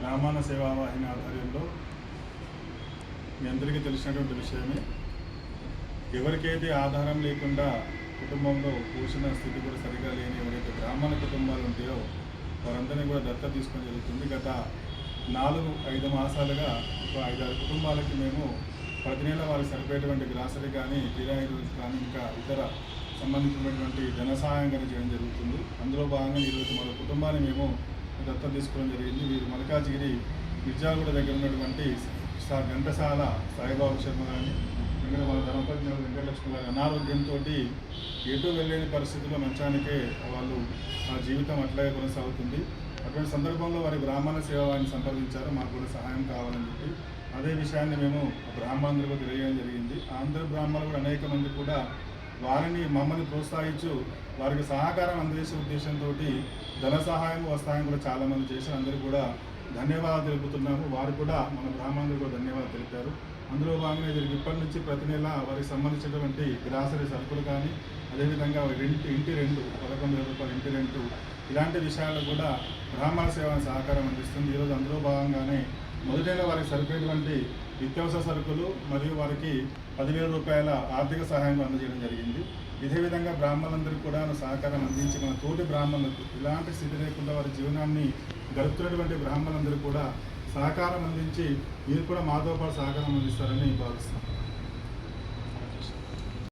బ్రాహ్మణ సేవావాహిని ఆధ్వర్యంలో మీ అందరికీ తెలిసినటువంటి విషయమే. ఎవరికైతే ఆధారం లేకుండా కుటుంబంలో పోషణ స్థితి కూడా సరిగా లేని ఎవరైతే బ్రాహ్మణ కుటుంబాలు ఉంటాయో వారందరినీ కూడా దత్తత తీసుకొని జరుగుతుంది. గత 4-5 మాసాలుగా ఒక 5-6 కుటుంబాలకి మేము ప్రతి నెల వారికి సరిపోయేటువంటి గ్రాసరీ కానీ కిరాయి రోజు కానీ ఇంకా ఇతర సంబంధించినటువంటి ధన సహాయం కానీ చేయడం జరుగుతుంది. అందులో భాగంగా ఈరోజు మన కుటుంబాన్ని మేము దత్తత తీసుకోవడం జరిగింది. వీరు మల్కాజిగిరి మిర్జాగూడ దగ్గర ఉన్నటువంటి ఘంటసాల సాయిబాబు శర్మ కానీ వెంకట వాళ్ళ ధర్మపతి వెంకటలక్ష్మి గారి అనారోగ్యంతో ఎటు వెళ్ళలేని పరిస్థితుల్లో మంచానికే వాళ్ళు ఆ జీవితం అట్లాగే కొనసాగుతుంది. అటువంటి సందర్భంలో వారి బ్రాహ్మణ సేవాన్ని సంప్రదించారు, మాకు కూడా సహాయం కావాలని చెప్పి. అదే విషయాన్ని మేము బ్రాహ్మణులకు తెలియజేయడం జరిగింది. ఆంధ్ర బ్రాహ్మణులు కూడా అనేక మంది కూడా వారిని మమ్మల్ని ప్రోత్సహించు వారికి సహకారం అందజేసే ఉద్దేశంతో ధన సహాయం వస్తాయం కూడా చాలామంది చేశారు. అందరూ కూడా ధన్యవాదాలు తెలుపుతున్నాము. వారు కూడా మన బ్రాహ్మణులు కూడా ధన్యవాదాలు తెలిపారు. అందులో భాగంగా వీరికి ఇప్పటి నుంచి ప్రతి నెల వారికి సంబంధించినటువంటి గ్రాసరీ సరుకులు కానీ అదేవిధంగా ఇంటి రెంటు 11,000 రూపాయలు ఇంటి రెంటు ఇలాంటి విషయాల్లో కూడా బ్రాహ్మణ సేవ సహకారం అందిస్తుంది. ఈరోజు అందులో భాగంగానే మొదటైన వారికి సరిపోయేటువంటి నిత్యావసర సరుకులు మరియు వారికి 10,000 రూపాయల ఆర్థిక సహాయం అందజేయడం జరిగింది. ఇదే విధంగా బ్రాహ్మణులందరికీ కూడా సహకారం అందించి మన తోటి బ్రాహ్మణులకు ఇలాంటి స్థితి లేకుండా వారి జీవనాన్ని గడుపుతున్నటువంటి బ్రాహ్మణులందరూ కూడా సహకారం అందించి మీరు కూడా మాతో పాటు సహకారం అందిస్తారని భావిస్తున్నాం.